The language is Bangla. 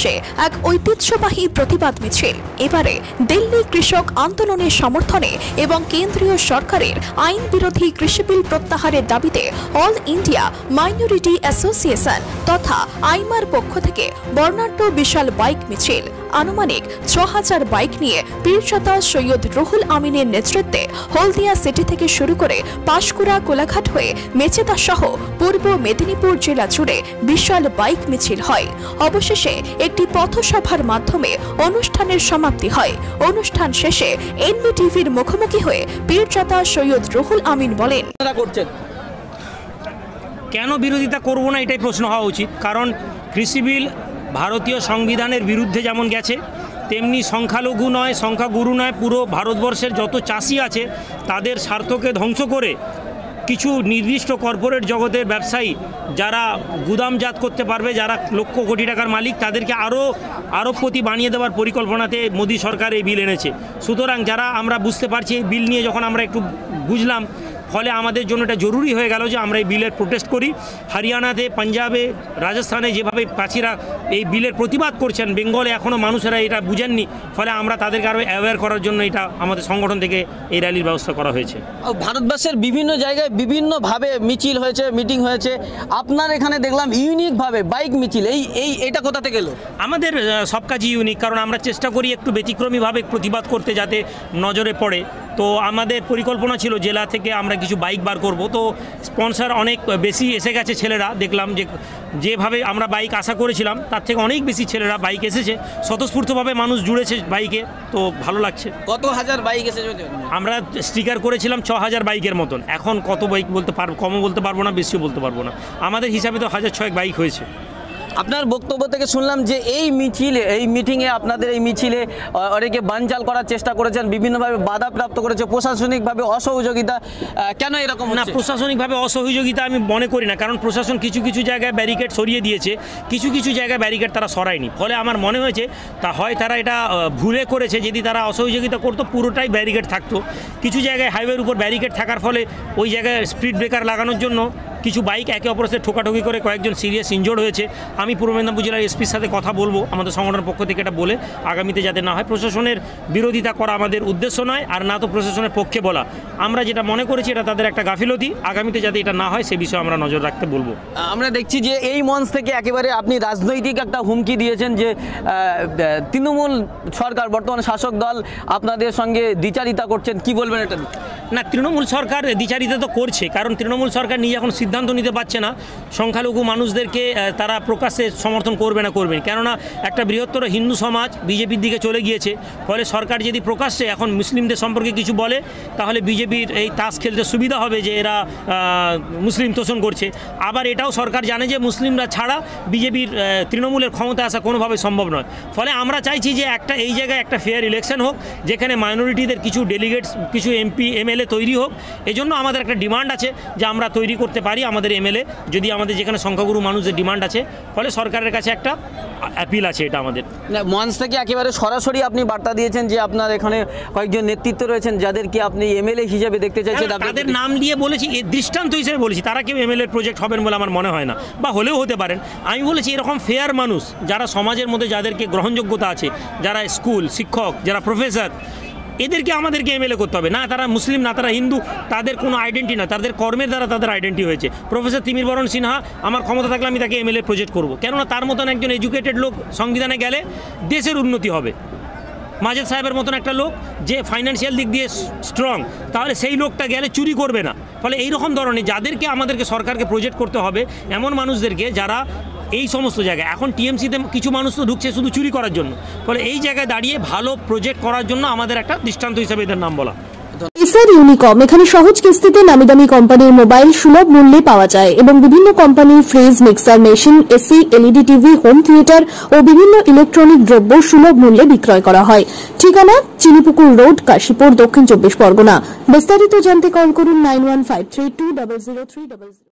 আসে এক ঐতিহ্যবাহী প্রতিবাদ মিছিল। এবারে দিল্লি কৃষক আন্দোলনের সমর্থনে এবং কেন্দ্রীয় সরকারের আইন বিরোধী কৃষি বিল প্রত্যাহারের দাবিতে অল ইন্ডিয়া মাইনরিটি অ্যাসোসিয়েশন তথা আইমার পক্ষ থেকে বর্ণাঢ্য বিশাল বাইক মিছিল। আনুমানিক ৬,০০০ বাইক নিয়ে পীরজাদা সৈয়দ রুহুল আমিনের নেতৃত্বে হলদিয়া সিটি থেকে শুরু করে পাঁশকুড়া কোলাঘাট হয়ে মেচেদা সহ পূর্ব মেদিনীপুর জেলা জুড়ে বিশাল বাইক মিছিল হয়। অবশেষে একটি পথসভার মাধ্যমে অনুষ্ঠানের সমাপ্তি হয়। অনুষ্ঠান শেষে এনবিটিভির মুখোমুখি হয়ে পীরজাদা সৈয়দ রুহুল আমিন বলেন, কেন বিরোধিতা করব না এটাই প্রশ্ন হওয়া উচিত। কারণ কৃষি বিল ভারতীয় সংবিধানের বিরুদ্ধে যেমন গেছে, তেমনি সংখ্যালঘু নয়, সংখ্যাগুরু নয়, পুরো ভারতবর্ষের যত চাষি আছে তাদের স্বার্থকে ধ্বংস করে কিছু নির্দিষ্ট কর্পোরেট জগতের ব্যবসায়ী যারা গুদামজাত করতে পারবে, যারা লক্ষ কোটি টাকার মালিক, তাদেরকে আরও আরবপতি বানিয়ে দেওয়ার পরিকল্পনাতে মোদী সরকার এই বিল এনেছে। সুতরাং যারা আমরা বুঝতে পারছি এই বিল নিয়ে যখন আমরা একটু বুঝলাম, ফলে আমাদের জন্য এটা জরুরি হয়ে গেল যে আমরা এই বিলের প্রোটেস্ট করি। হরিয়ানাতে, পাঞ্জাবে, রাজস্থানে যেভাবে চাষিরা এই বিলের প্রতিবাদ করছেন, বেঙ্গলে এখনও মানুষেরা এটা বুঝেননি, ফলে আমরা তাদেরকে আরও অ্যাওয়্যার করার জন্য এটা আমাদের সংগঠন থেকে এই র্যালির ব্যবস্থা করা হয়েছে। ভারতবর্ষের বিভিন্ন জায়গায় বিভিন্নভাবে মিছিল হয়েছে, মিটিং হয়েছে, আপনার এখানে দেখলাম ইউনিকভাবে বাইক মিছিল। এইটা কোথা থেকে এলো? আমাদের সব কাজই ইউনিক, কারণ আমরা চেষ্টা করি একটু ব্যতিক্রমীভাবে প্রতিবাদ করতে যাতে নজরে পড়ে। তো আমাদের পরিকল্পনা ছিল জেলা থেকে আমরা কিছু বাইক বার করব। তো স্পন্সর অনেক বেশি এসে গেছে ছেলেরা, দেখলাম যে যেভাবে আমরা বাইক আশা করেছিলাম তার থেকে অনেক বেশি ছেলেরা বাইক এসেছে, স্বতঃস্ফূর্তভাবে মানুষ জুড়েছে বাইকে, তো ভালো লাগছে। কত হাজার বাইক এসেছে? আমরা স্টিকার করেছিলাম ৬,০০০ বাইকের মতন। এখন কত বাইক বলতে পারবো, কমও বলতে পারবো না, বেশিও বলতে পারবো না। আমাদের হিসাবে তো ১,০০০ বাইক হয়েছে। আপনার বক্তব্য থেকে শুনলাম যে এই মিটিংয়ে আপনাদের এই মিছিলে অনেকে বানচাল করার চেষ্টা করেছেন, বিভিন্নভাবে বাধাপ্রাপ্ত করেছে, প্রশাসনিকভাবে অসহযোগিতা। কেন এরকম? না, প্রশাসনিকভাবে অসহযোগিতা আমি মনে করি না, কারণ প্রশাসন কিছু কিছু জায়গায় ব্যারিকেড সরিয়ে দিয়েছে, কিছু কিছু জায়গায় ব্যারিকেড তারা সরায়নি। ফলে আমার মনে হয়েছে হয় তারা এটা ভুলে করেছে। যদি তারা অসহযোগিতা করতো পুরোটাই ব্যারিকেড থাকতো। কিছু জায়গায় হাইওয়ের উপর ব্যারিকেড থাকার ফলে ওই জায়গায় স্পিড ব্রেকার লাগানোর জন্য কিছু বাইক একে অপরের সাথে ঠোকাঠুকি করে কয়েকজন সিরিয়াস ইনজোর্ড হয়েছে। আমি পূর্ব মেদিনীপুর জেলার এসপির সাথে কথা বলবো আমাদের সংগঠনের পক্ষ থেকে এটা বলে আগামীতে যাতে না হয়। প্রশাসনের বিরোধিতা করা আমাদের উদ্দেশ্য নয়, আর না তো প্রশাসনের পক্ষে বলা। আমরা যেটা মনে করেছি এটা তাদের একটা গাফিলতি, আগামীতে যাতে এটা না হয় সে বিষয়ে আমরা নজর রাখতে বলবো। আমরা দেখছি যে এই মঞ্চ থেকে একেবারে আপনি রাজনৈতিক একটা হুমকি দিয়েছেন যে তৃণমূল সরকার, বর্তমানে শাসক দল, আপনাদের সঙ্গে দ্বিচারিতা করছেন, কি বলবেন এটা? না, তৃণমূল সরকার দ্বিচারিতা তো করছে, কারণ তৃণমূল সরকার নিজে এখন সিদ্ধান্ত নিতে পারছে না সংখ্যালঘু মানুষদেরকে তারা প্রকাশ্যে সমর্থন করবে না করবে, কেননা একটা বৃহত্তর হিন্দু সমাজ বিজেপির দিকে চলে গিয়েছে। ফলে সরকার যদি প্রকাশ্যে এখন মুসলিমদের সম্পর্কে কিছু বলে, তাহলে বিজেপির এই তাস খেলতে সুবিধা হবে যে এরা মুসলিম তোষণ করছে। আবার এটাও সরকার জানে যে মুসলিমরা ছাড়া বিজেপির তৃণমূলের ক্ষমতা আসা কোনোভাবে সম্ভব নয়। ফলে আমরা চাইছি যে এই জায়গায় একটা ফেয়ার ইলেকশন হোক, যেখানে মাইনরিটিদের কিছু ডেলিগেটস, কিছু এমপি এমএলএ তৈরি হোক। এজন্য আমাদের একটা ডিমান্ড আছে যে আমরা তৈরি করতে পারি আমাদের এমএলএ, যদি আমাদের যেখানে সংখ্যাগুরু মানুষের ডিমান্ড আছে। ফলে সরকারের কাছে একটা অ্যাপিল আছে এটা আমাদের। মঞ্চ থেকে একেবারে সরাসরি আপনি বার্তা দিয়েছেন যে আপনার এখানে কয়েকজন নেতৃত্ব রয়েছেন যাদেরকে আপনি এমএলএ হিসেবে দেখতে চাইছেন। তাদের নাম দিয়ে বলেছি, দৃষ্টান্ত হিসেবে বলেছি, তারা কেউ এমএলএ প্রজেক্ট হবেন বলে আমার মনে হয় না, বা হলেও হতে পারেন। আমি বলেছি এরকম ফেয়ার মানুষ যারা সমাজের মধ্যে যাদেরকে গ্রহণযোগ্যতা আছে, যারা স্কুল শিক্ষক, যারা প্রফেসর, এদেরকে আমাদেরকে এমএলএ করতে হবে। না তারা মুসলিম, না তারা হিন্দু, তাদের কোনো আইডেন্টি না, তাদের কর্মের দ্বারা তাদের আইডেন্টি হয়েছে। প্রফেসর তিমির বরণ সিনহা, আমার ক্ষমতা থাকলে আমি তাকে এমএলএ প্রজেক্ট করব, কেননা তার মতন একজন এডুকেটেড লোক সংবিধানে গেলে দেশের উন্নতি হবে। মাজেদ সাহেবের মতন একটা লোক যে ফাইন্যান্সিয়াল দিক দিয়ে স্ট্রং, তাহলে সেই লোকটা গেলে চুরি করবে না। ফলে এইরকম ধরনের যাদেরকে আমাদেরকে সরকারকে প্রজেক্ট করতে হবে, এমন মানুষদেরকে যারা এই সমস্ত জায়গায়, এখন টিএমসিতে কিছু মানুষ তো ঢুকছে শুধু চুরি করার জন্য। ফলে এই জায়গায় দাঁড়িয়ে ভালো প্রজেক্ট করার জন্য আমাদের একটা দৃষ্টান্ত হিসেবে এদের নাম বলা। এসআর ইউনিকম, এখানে সহজ কিস্তিতে নামি দামি কোম্পানির মোবাইল সুলভ মূল্যে পাওয়া যায় এবং বিভিন্ন কোম্পানির fridge, mixer machine, AC, LED TV, home theatre ও বিভিন্ন ইলেকট্রনিক দ্রব্য সুলভ মূল্যে বিক্রয় করা হয়। ঠিকানা চিনিপুকুর রোড, কাশীপুর, দক্ষিণ 24 পরগনা। বিস্তারিত জানতে কল করুন 9153200300।